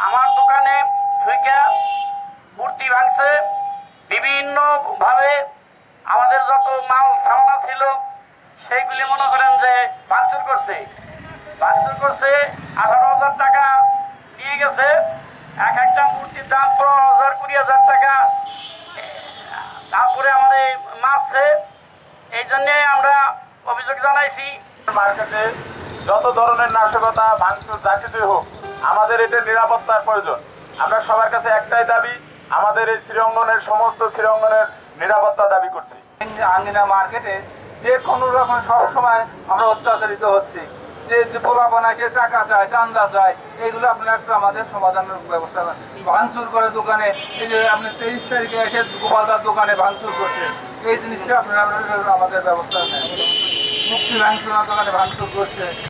আমার দোকানে ঢুকে মূর্তি ভাঙছে, বিভিন্ন ভাবে আমাদের যত মাল সামনা ছিল সেইগুলি মনে করেন যে ভাঙচুর করছে। 18,000 টাকা নিয়ে গেছে। এক একটা মূর্তির দাম 15,000 20,000 টাকা। তারপরে আমাদের মারছে। এই জন্য আমরা অভিযোগ জানাইছি। মার্কেটে যত ধরনের নাশকতা ভাঙচুর যা কিছুই হোক, আমাদের এটা নিরাপত্তার প্রয়োজন। আমরা সবার কাছে একটাই দাবি, আমাদের এই শ্রীঅঙ্গনের সমস্ত শ্রীঅঙ্গনের নিরাপত্তা দাবি করছি। আঙ্গিনা মার্কেটে যে কোনো রকম সবসময় আমরা অত্যাচারিত হচ্ছি, যে পোলাপানাকে টাকা চায়, চান্দা চায়, এইগুলো আপনার একটু আমাদের সমাধানের ব্যবস্থা ভাঙচুর করে দোকানে। এই যে আপনি 23 তারিখে এসে গোপালদার দোকানে ভাঙচুর করছেন, এই জিনিসটা আপনারা আমাদের ব্যবস্থা নেন। মুক্তি ভাঙচুর দোকানে ভাঙচুর করছে।